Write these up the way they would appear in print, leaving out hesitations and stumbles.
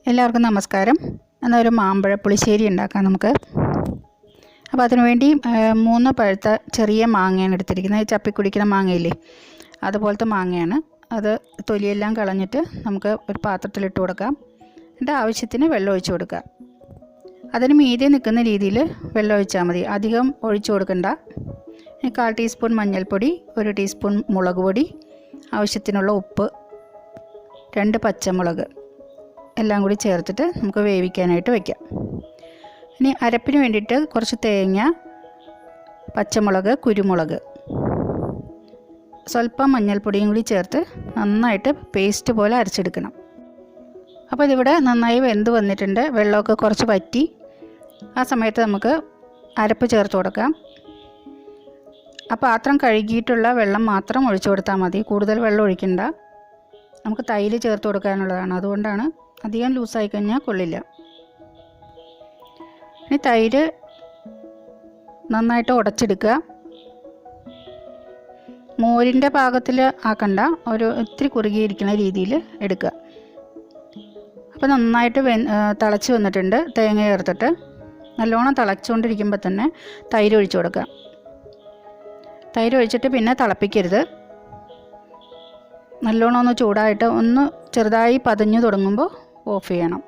എല്ലാവർക്കും നമസ്കാരം. എന്നാൽ ഒരു മാമ്പഴപ്പുളിശ്ശേരി ഉണ്ടാക്കാം നമുക്ക്. അപ്പോൾ അതിനുവേണ്ടി 3 പഴുത്ത ചെറിയ മാങ്ങയാണ് എടുത്തിരിക്കുന്നത്. ചപ്പി കുടിക്കുന്ന മാങ്ങയില്ലേ, അതുപോലത്തെ മാങ്ങയാണ്. അത് തൊലിയെല്ലാം കളഞ്ഞിട്ട് നമുക്ക് ഒരു പാത്രത്തിലിട്ട് കൊടുക്കാം. എന്നിട്ട് ആവശ്യത്തിന് വെള്ളം ഒഴിച്ച് കൊടുക്കുക. അതിന് മീതെ നിൽക്കുന്ന രീതിയിൽ വെള്ളം ഒഴിച്ചാൽ മതി, അധികം ഒഴിച്ചു കൊടുക്കണ്ട. 1/4 ടീസ്പൂൺ മഞ്ഞൾപ്പൊടി, 1 ടീസ്പൂൺ മുളക് പൊടി, ആവശ്യത്തിനുള്ള ഉപ്പ്, 2 പച്ചമുളക് എല്ലാം കൂടി ചേർത്തിട്ട് നമുക്ക് വേവിക്കാനായിട്ട് വയ്ക്കാം. ഇനി അരപ്പിന് വേണ്ടിയിട്ട് കുറച്ച് തേങ്ങ, പച്ചമുളക്, കുരുമുളക്, സ്വല്പം മഞ്ഞൾപ്പൊടിയും കൂടി ചേർത്ത് നന്നായിട്ട് പേസ്റ്റ് പോലെ അരച്ചെടുക്കണം. അപ്പോൾ ഇതിവിടെ നന്നായി വെന്ത് വന്നിട്ടുണ്ട്. വെള്ളമൊക്കെ കുറച്ച് വറ്റി. ആ സമയത്ത് നമുക്ക് അരപ്പ് ചേർത്ത് കൊടുക്കാം. ആ പാത്രം കഴുകിയിട്ടുള്ള വെള്ളം മാത്രം ഒഴിച്ചു കൊടുത്താൽ മതി, കൂടുതൽ വെള്ളം ഒഴിക്കണ്ട. നമുക്ക് തൈര് ചേർത്ത് കൊടുക്കാനുള്ളതാണ്, അതുകൊണ്ടാണ്. അധികം ലൂസായി കഴിഞ്ഞാൽ കൊള്ളില്ല. ഇനി തൈര് നന്നായിട്ട് ഉടച്ചെടുക്കുക. മോരിൻ്റെ പാകത്തിൽ ആക്കണ്ട, ഒരു ഇത്തിരി കുറുകിയിരിക്കുന്ന രീതിയിൽ എടുക്കുക. അപ്പോൾ നന്നായിട്ട് തിളച്ച് വന്നിട്ടുണ്ട്. തേങ്ങ ചേർത്തിട്ട് നല്ലോണം തിളച്ചുകൊണ്ടിരിക്കുമ്പോൾ തന്നെ തൈര് ഒഴിച്ചു കൊടുക്കുക. തൈര് ഒഴിച്ചിട്ട് പിന്നെ തിളപ്പിക്കരുത്. നല്ലോണം ഒന്ന് ചൂടായിട്ട് ഒന്ന് ചെറുതായി പതഞ്ഞു തുടങ്ങുമ്പോൾ ഓഫ് ചെയ്യണം.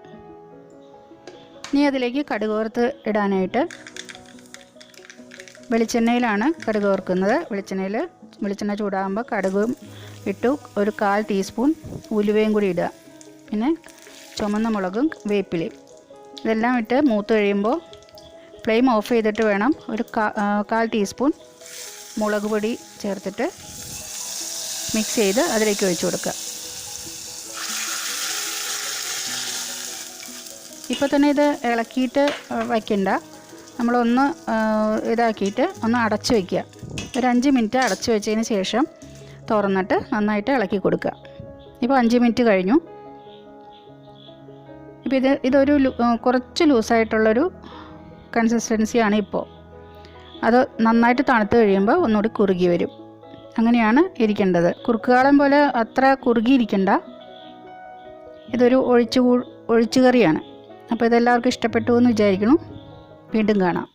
ഇനി അതിലേക്ക് കടുക് വറുത്ത് ഇടാനായിട്ട് വെളിച്ചെണ്ണയിലാണ് കടുക് വറുക്കുന്നത്. വെളിച്ചെണ്ണ ചൂടാകുമ്പോൾ കടുകും ഇട്ടു, ഒരു 1/4 ടീസ്പൂൺ ഉലുവയും കൂടി ഇടുക. പിന്നെ ചുമന്ന മുളകും വേപ്പിലയും ഇതെല്ലാം ഇട്ട് മൂത്ത് കഴിയുമ്പോൾ ഫ്ലെയിം ഓഫ് ചെയ്തിട്ട് വേണം ഒരു 1/4 ടീസ്പൂൺ മുളക് പൊടി ചേർത്തിട്ട് മിക്സ് ചെയ്ത് അതിലേക്ക് ഒഴിച്ചു കൊടുക്കുക. ഇപ്പോൾ തന്നെ ഇത് ഇളക്കിയിട്ട് വയ്ക്കണ്ട, നമ്മളൊന്ന് ഇതാക്കിയിട്ട് ഒന്ന് അടച്ചു വയ്ക്കുക. ഒരു 5 മിനിറ്റ് അടച്ചു വെച്ചതിന് ശേഷം തുറന്നിട്ട് നന്നായിട്ട് ഇളക്കി കൊടുക്കുക. ഇപ്പോൾ 5 മിനിറ്റ് കഴിഞ്ഞു. ഇപ്പോൾ ഇതൊരു കുറച്ച് ലൂസായിട്ടുള്ളൊരു കൺസിസ്റ്റൻസിയാണ് ഇപ്പോൾ. അത് നന്നായിട്ട് തണുത്ത് കഴിയുമ്പോൾ ഒന്നുകൂടി കുറുകി വരും. അങ്ങനെയാണ് ഇരിക്കേണ്ടത്. കുറുക്കുകാളൻ പോലെ അത്ര കുറുകിയിരിക്കണ്ട. ഇതൊരു ഒഴിച്ചുകറിയാണ്. അപ്പോൾ ഇതെല്ലാവർക്കും ഇഷ്ടപ്പെട്ടു എന്ന് വിചാരിക്കുന്നു. വീണ്ടും കാണാം.